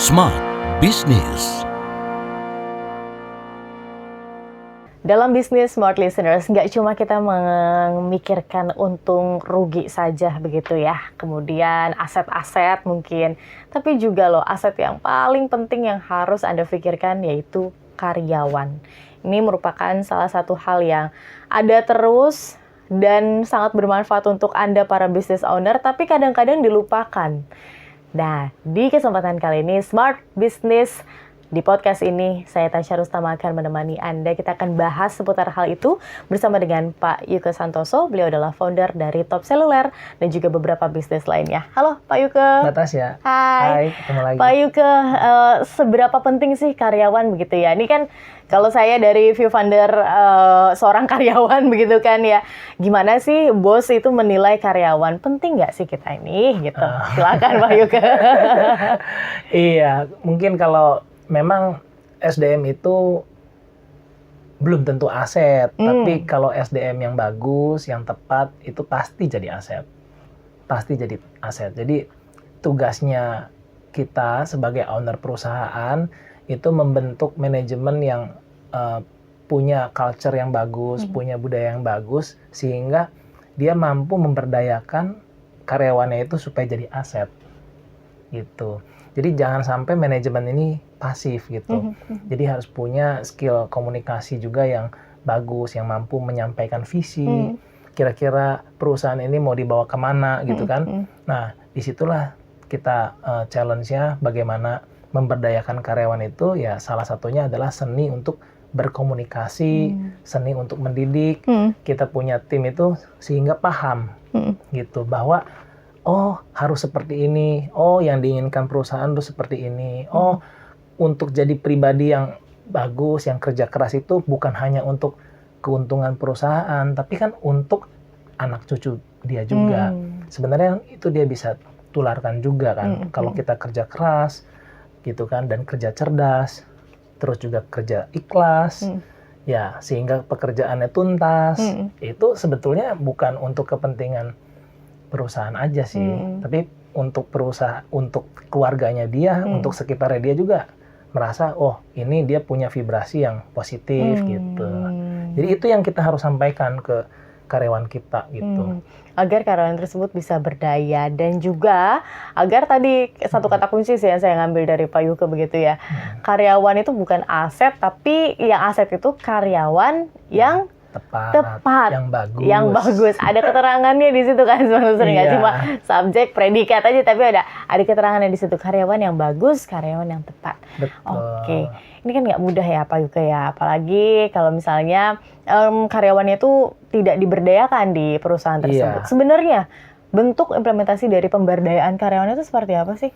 Smart Business. Dalam bisnis Smart Listeners, nggak cuma kita memikirkan untung rugi saja begitu ya. Kemudian aset-aset mungkin, tapi juga loh aset yang paling penting yang harus Anda pikirkan yaitu karyawan. Ini merupakan salah satu hal yang ada terus dan sangat bermanfaat untuk Anda para business owner, tapi kadang-kadang dilupakan. Nah, di kesempatan kali ini Smart Business di podcast ini, saya Tasya Rustama akan menemani Anda. Kita akan bahas seputar hal itu bersama dengan Pak Yuke Santoso. Beliau adalah founder dari Top Seluler dan juga beberapa bisnis lainnya. Halo Pak Yuke. Mbak Tasya. Hai. Ketemu lagi. Pak Yuke, seberapa penting sih karyawan begitu ya? Ini kan kalau saya dari view founder seorang karyawan begitu kan ya. Gimana sih bos itu menilai karyawan? Penting nggak sih kita ini? Gitu. Silakan Pak Yuke. Iya, mungkin kalau memang SDM itu belum tentu aset, tapi kalau SDM yang bagus, yang tepat, itu pasti jadi aset. Pasti jadi aset. Jadi tugasnya kita sebagai owner perusahaan itu membentuk manajemen yang punya culture yang bagus, punya budaya yang bagus, sehingga dia mampu memberdayakan karyawannya itu supaya jadi aset. Gitu. Jadi jangan sampai manajemen ini pasif gitu. Jadi harus punya skill komunikasi juga yang bagus, yang mampu menyampaikan visi. Kira-kira perusahaan ini mau dibawa kemana gitu kan. Nah, disitulah kita challenge-nya bagaimana memberdayakan karyawan itu. Ya salah satunya adalah seni untuk berkomunikasi, seni untuk mendidik. Kita punya tim itu sehingga paham gitu bahwa oh, harus seperti ini. Oh, yang diinginkan perusahaan itu seperti ini. Oh, untuk jadi pribadi yang bagus, yang kerja keras itu bukan hanya untuk keuntungan perusahaan, tapi kan untuk anak cucu dia juga. Sebenarnya itu dia bisa tularkan juga kan. Kalau kita kerja keras, gitu kan, dan kerja cerdas, terus juga kerja ikhlas, ya sehingga pekerjaannya tuntas. Itu sebetulnya bukan untuk kepentingan perusahaan aja sih, tapi untuk perusahaan, untuk keluarganya dia, untuk sekitarnya dia juga merasa, oh ini dia punya vibrasi yang positif gitu. Jadi itu yang kita harus sampaikan ke karyawan kita gitu. Agar karyawan tersebut bisa berdaya dan juga agar tadi satu kata kunci sih yang saya ngambil dari Pak Yuke begitu ya. Karyawan itu bukan aset, tapi yang aset itu karyawan yang tepat, yang bagus. Ada keterangannya di situ kan sebenarnya, nggak cuma subjek predikat aja, tapi ada keterangannya di situ, karyawan yang bagus, karyawan yang tepat. Oke. Ini kan nggak mudah ya Pak Yuke ya, apalagi kalau misalnya karyawannya itu tidak diberdayakan di perusahaan tersebut. Sebenarnya bentuk implementasi dari pemberdayaan karyawan itu seperti apa sih?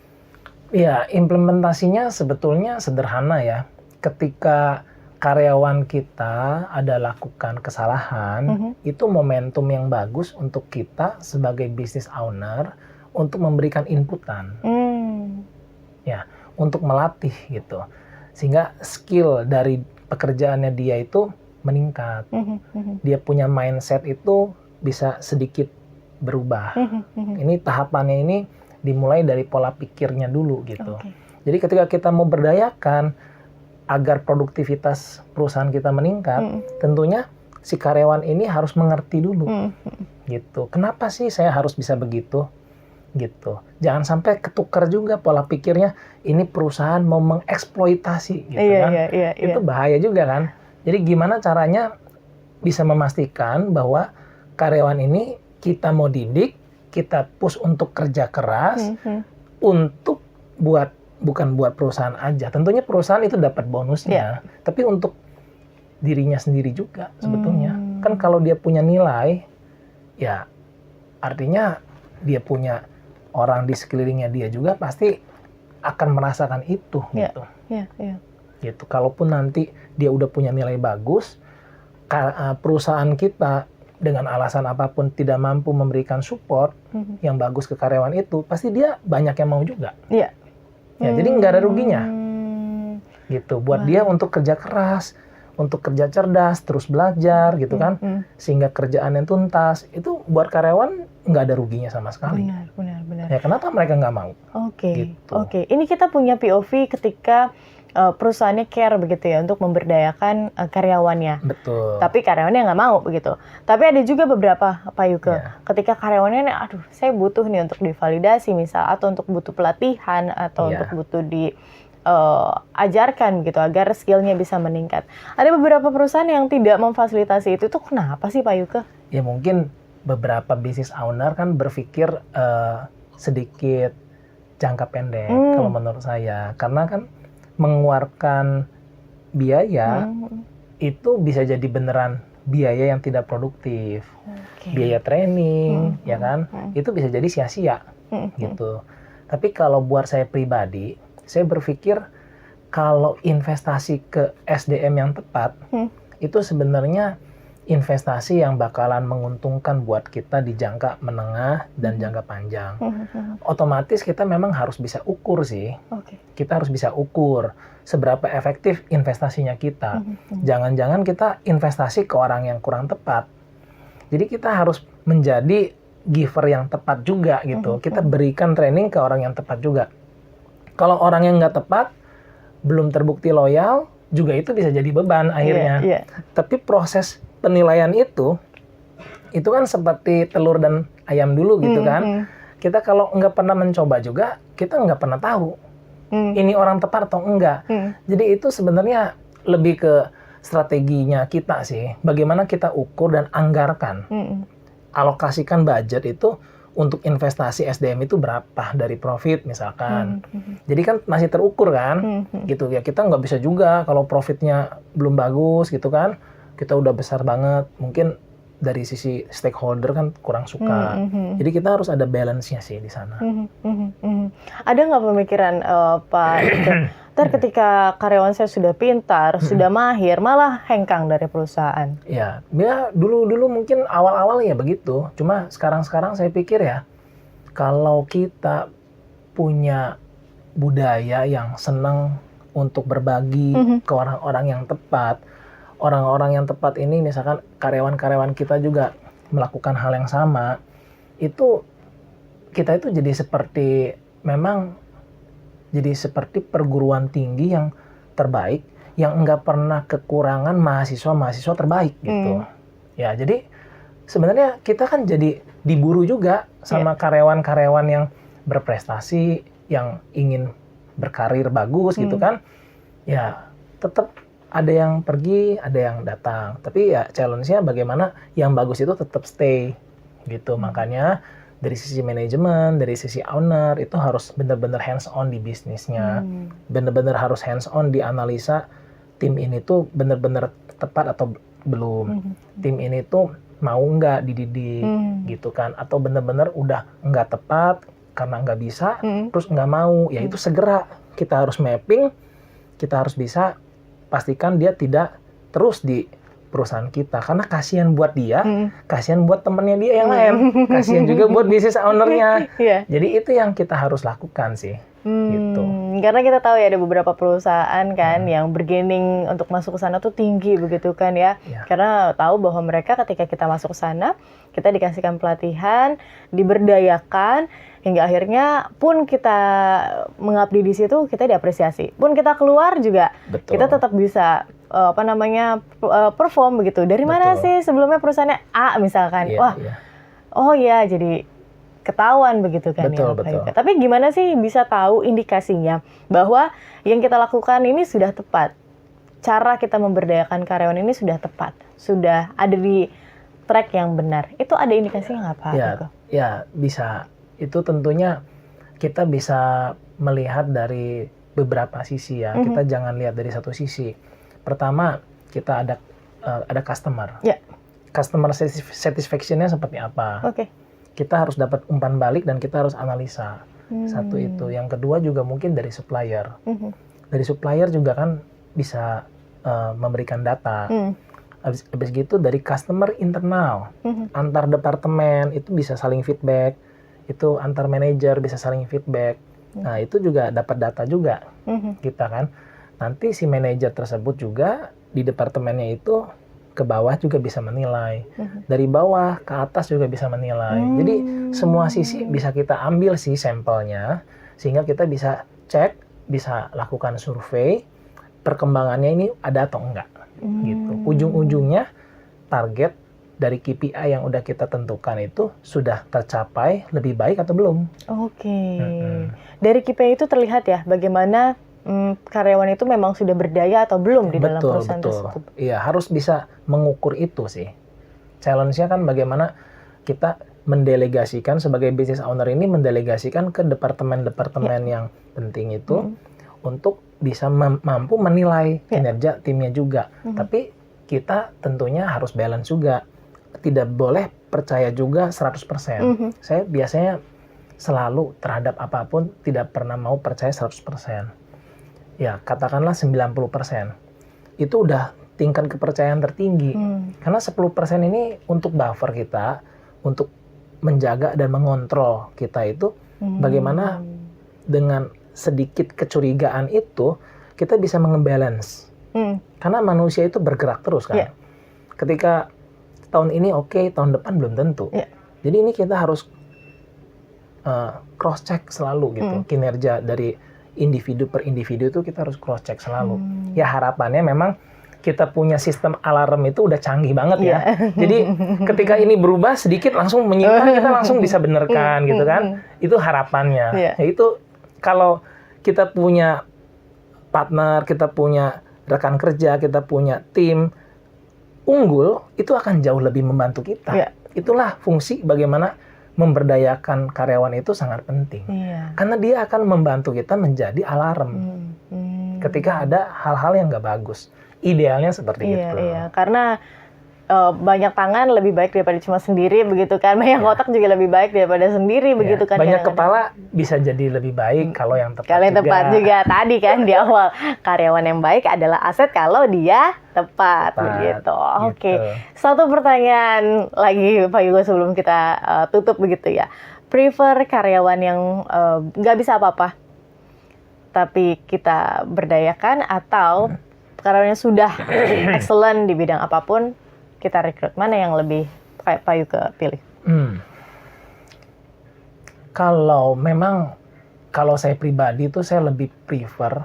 Iya, implementasinya sebetulnya sederhana ya. Ketika karyawan kita ada lakukan kesalahan, itu momentum yang bagus untuk kita sebagai business owner untuk memberikan inputan, ya, untuk melatih gitu, sehingga skill dari pekerjaannya dia itu meningkat, dia punya mindset itu bisa sedikit berubah. Ini tahapannya ini dimulai dari pola pikirnya dulu gitu. Jadi ketika kita mau berdayakan agar produktivitas perusahaan kita meningkat, tentunya si karyawan ini harus mengerti dulu, gitu. Kenapa sih saya harus bisa begitu, gitu. Jangan sampai ketukar juga pola pikirnya. Ini perusahaan mau mengeksploitasi, gitu kan? Itu bahaya juga kan. Jadi gimana caranya bisa memastikan bahwa karyawan ini kita mau didik, kita push untuk kerja keras, untuk bukan buat perusahaan aja. Tentunya perusahaan itu dapat bonusnya, tapi untuk dirinya sendiri juga sebetulnya. Kan kalau dia punya nilai, ya artinya dia punya orang di sekelilingnya dia juga pasti akan merasakan itu gitu. Gitu. Kalaupun nanti dia udah punya nilai bagus, perusahaan kita dengan alasan apapun tidak mampu memberikan support yang bagus ke karyawan itu, pasti dia banyak yang mau juga. Ya, jadi nggak ada ruginya, gitu. Buat dia untuk kerja keras, untuk kerja cerdas, terus belajar gitu kan, sehingga kerjaannya tuntas, itu buat karyawan nggak ada ruginya sama sekali. Benar. Ya kenapa mereka nggak mau? Oke. Gitu. Ini kita punya POV ketika perusahaannya care begitu ya untuk memberdayakan karyawannya. Betul. Tapi karyawannya nggak mau begitu. Tapi ada juga beberapa Pak Yuke, Iya. ketika karyawannya, aduh saya butuh nih untuk divalidasi misal, atau untuk butuh pelatihan, atau Iya. untuk butuh diajarkan gitu agar skillnya bisa meningkat. Ada beberapa perusahaan yang tidak memfasilitasi itu tuh kenapa sih Pak Yuke? Ya mungkin beberapa business owner kan berpikir sedikit jangka pendek kalau menurut saya. Karena kan mengeluarkan biaya itu bisa jadi beneran biaya yang tidak produktif. Biaya training, ya kan? Itu bisa jadi sia-sia gitu. Tapi kalau buat saya pribadi, saya berpikir kalau investasi ke SDM yang tepat, itu sebenarnya investasi yang bakalan menguntungkan buat kita di jangka menengah dan jangka panjang. Otomatis kita memang harus bisa ukur sih. Kita harus bisa ukur seberapa efektif investasinya kita. Jangan-jangan kita investasi ke orang yang kurang tepat. Jadi kita harus menjadi giver yang tepat juga gitu. Kita berikan training ke orang yang tepat juga. Kalau orang yang nggak tepat, belum terbukti loyal, juga itu bisa jadi beban akhirnya. Tapi proses penilaian itu kan seperti telur dan ayam dulu gitu kan. Kita kalau nggak pernah mencoba juga, kita nggak pernah tahu ini orang tepat atau enggak. Jadi itu sebenarnya lebih ke strateginya kita sih. Bagaimana kita ukur dan anggarkan. Alokasikan budget itu untuk investasi SDM itu berapa dari profit misalkan. Jadi kan masih terukur kan. Gitu ya, kita nggak bisa juga kalau profitnya belum bagus gitu kan. Kita udah besar banget, mungkin dari sisi stakeholder kan kurang suka. Jadi kita harus ada balance-nya sih di sana. Ada nggak pemikiran Pak Yuke, ntar ketika karyawan saya sudah pintar, sudah mahir, malah hengkang dari perusahaan? Ya dulu mungkin awal-awal ya begitu. Cuma sekarang saya pikir ya, kalau kita punya budaya yang senang untuk berbagi ke orang-orang yang tepat, orang-orang yang tepat ini misalkan karyawan-karyawan kita juga melakukan hal yang sama, itu kita itu jadi seperti perguruan tinggi yang terbaik, yang nggak pernah kekurangan mahasiswa terbaik gitu. Ya jadi sebenarnya kita kan jadi diburu juga sama karyawan-karyawan yang berprestasi, yang ingin berkarir bagus gitu kan. Ya tetap ada yang pergi, ada yang datang. Tapi ya challenge-nya bagaimana yang bagus itu tetap stay gitu. Makanya dari sisi manajemen, dari sisi owner itu harus benar-benar hands on di bisnisnya. Benar-benar harus hands on di analisa tim ini tuh benar-benar tepat atau belum. Tim ini tuh mau nggak dididik gitu kan. Atau benar-benar udah nggak tepat karena nggak bisa, terus nggak mau. Ya itu segera kita harus mapping, kita harus bisa pastikan dia tidak terus di perusahaan kita, karena kasihan buat dia, kasihan buat temennya dia yang lain, kasihan juga buat bisnis ownernya. Jadi itu yang kita harus lakukan sih. Gitu. Karena kita tahu ya ada beberapa perusahaan kan yang bargaining untuk masuk ke sana tuh tinggi begitu kan ya. Karena tahu bahwa mereka ketika kita masuk ke sana, kita dikasihkan pelatihan, diberdayakan, hingga akhirnya pun kita mengabdi di situ kita diapresiasi. Pun kita keluar juga kita tetap bisa perform begitu. Dari mana sih sebelumnya perusahaannya A misalkan. Oh ya, jadi ketahuan begitu kan ya. Tapi gimana sih bisa tahu indikasinya bahwa yang kita lakukan ini sudah tepat? Cara kita memberdayakan karyawan ini sudah tepat, sudah ada di track yang benar. Itu ada indikasinya nggak Pak? Ya bisa. Itu tentunya kita bisa melihat dari beberapa sisi ya. Kita jangan lihat dari satu sisi. Pertama, kita ada customer. Customer satisfaction-nya seperti apa? Kita harus dapat umpan balik dan kita harus analisa. Satu itu. Yang kedua juga mungkin dari supplier. Dari supplier juga kan bisa memberikan data. Habis gitu dari customer internal. Antar departemen itu bisa saling feedback. Itu antar manajer bisa saling feedback. Nah itu juga dapat data juga kita kan. Nanti si manajer tersebut juga di departemennya itu ke bawah juga bisa menilai, dari bawah ke atas juga bisa menilai. Jadi semua sisi bisa kita ambil sih sampelnya, sehingga kita bisa cek, bisa lakukan survei, perkembangannya ini ada atau enggak, gitu. Ujung-ujungnya target dari KPI yang udah kita tentukan itu sudah tercapai lebih baik atau belum. Oke. Dari KPI itu terlihat ya bagaimana karyawan itu memang sudah berdaya atau belum di dalam perusahaan tersebut. Iya, harus bisa mengukur itu sih. Challenge-nya kan bagaimana kita mendelegasikan sebagai business owner ini, mendelegasikan ke departemen-departemen yang penting itu untuk bisa mampu menilai kinerja timnya juga. Tapi kita tentunya harus balance juga. Tidak boleh percaya juga 100%. Saya biasanya selalu terhadap apapun tidak pernah mau percaya 100%. Ya, katakanlah 90%. Itu udah tingkat kepercayaan tertinggi. Karena 10% ini untuk buffer kita, untuk menjaga dan mengontrol kita itu bagaimana dengan sedikit kecurigaan itu kita bisa mengebalance. Karena manusia itu bergerak terus kan. Ketika tahun ini oke, tahun depan belum tentu. Jadi ini kita harus cross check selalu gitu. Kinerja dari individu per individu itu kita harus cross check selalu. Ya harapannya memang kita punya sistem alarm itu udah canggih banget ya. Jadi ketika ini berubah sedikit langsung menyimpang, kita langsung bisa benarkan gitu kan. Itu harapannya. Ya itu kalau kita punya partner, kita punya rekan kerja, kita punya tim unggul, itu akan jauh lebih membantu kita. Itulah fungsi bagaimana memberdayakan karyawan itu sangat penting. Karena dia akan membantu kita menjadi alarm ketika ada hal-hal yang nggak bagus. Idealnya seperti itu. Karena banyak tangan lebih baik daripada cuma sendiri begitu kan. Banyak otak juga lebih baik daripada sendiri begitu kan. Banyak kepala bisa jadi lebih baik kalau yang tepat kalau yang tepat juga tadi kan di awal. Karyawan yang baik adalah aset kalau dia tepat begitu. Oke. Satu pertanyaan lagi Pak Yugo sebelum kita tutup begitu ya. Prefer karyawan yang nggak bisa apa-apa tapi kita berdayakan atau karyawannya sudah excellent di bidang apapun kita rekrut, mana yang lebih Pak Yugo pilih? Kalau saya pribadi itu saya lebih prefer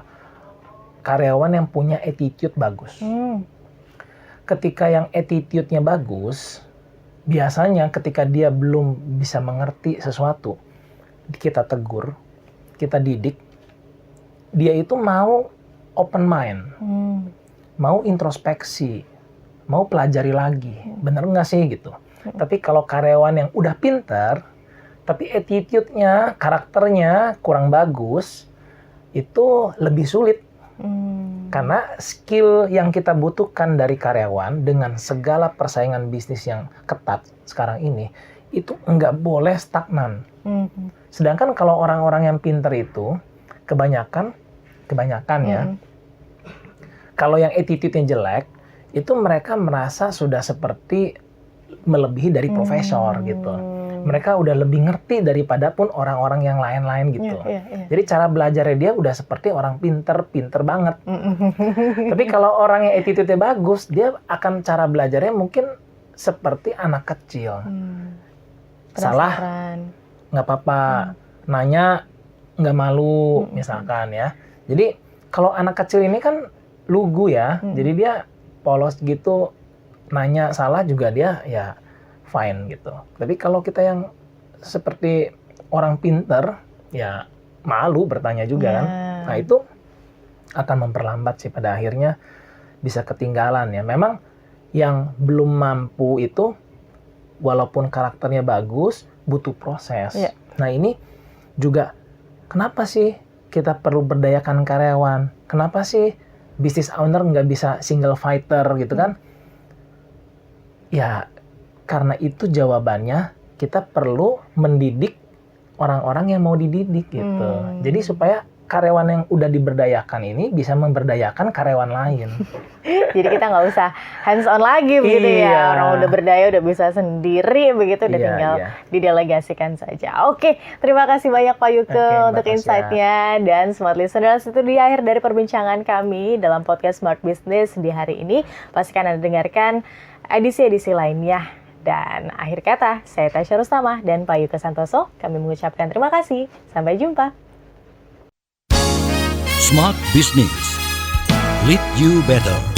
karyawan yang punya attitude bagus. Ketika yang attitude-nya bagus, biasanya ketika dia belum bisa mengerti sesuatu, kita tegur, kita didik, dia itu mau open mind, mau introspeksi, mau pelajari lagi, bener nggak sih gitu. Tapi kalau karyawan yang udah pinter, tapi attitude-nya, karakternya kurang bagus, itu lebih sulit. Karena skill yang kita butuhkan dari karyawan dengan segala persaingan bisnis yang ketat sekarang ini, itu nggak boleh stagnan. Sedangkan kalau orang-orang yang pinter itu, kebanyakan ya, kalau yang attitude-nya jelek, itu mereka merasa sudah seperti melebihi dari profesor gitu. Mereka udah lebih ngerti daripada pun orang-orang yang lain-lain gitu. Jadi cara belajarnya dia udah seperti orang pinter banget. Tapi kalau orang yang attitude-nya bagus, dia akan cara belajarnya mungkin seperti anak kecil. Salah, nggak apa-apa. Nanya, nggak malu misalkan ya. Jadi kalau anak kecil ini kan lugu ya, jadi dia polos gitu, nanya salah juga dia ya fine gitu. Tapi kalau kita yang seperti orang pinter, ya malu bertanya juga kan. Nah itu akan memperlambat sih pada akhirnya bisa ketinggalan ya. Memang yang belum mampu itu walaupun karakternya bagus, butuh proses. Nah ini juga kenapa sih kita perlu berdayakan karyawan? Kenapa sih business owner nggak bisa single fighter gitu kan? Ya, karena itu jawabannya kita perlu mendidik orang-orang yang mau dididik gitu. Jadi supaya karyawan yang udah diberdayakan ini bisa memberdayakan karyawan lain. Jadi kita nggak usah hands on lagi begitu Iya. ya. Orang udah berdaya udah bisa sendiri begitu, udah Iya, tinggal iya. didelegasikan saja. Oke, terima kasih banyak Pak Yuke Oke, Mbak untuk Tasya. insight-nya, dan smart listeners, itu di akhir dari perbincangan kami dalam podcast Smart Business di hari ini. Pastikan Anda dengarkan edisi-edisi lainnya. Dan akhir kata, saya Tasya Rustama dan Pak Yuke Santoso. Kami mengucapkan terima kasih. Sampai jumpa. Smart Business. Lead you better.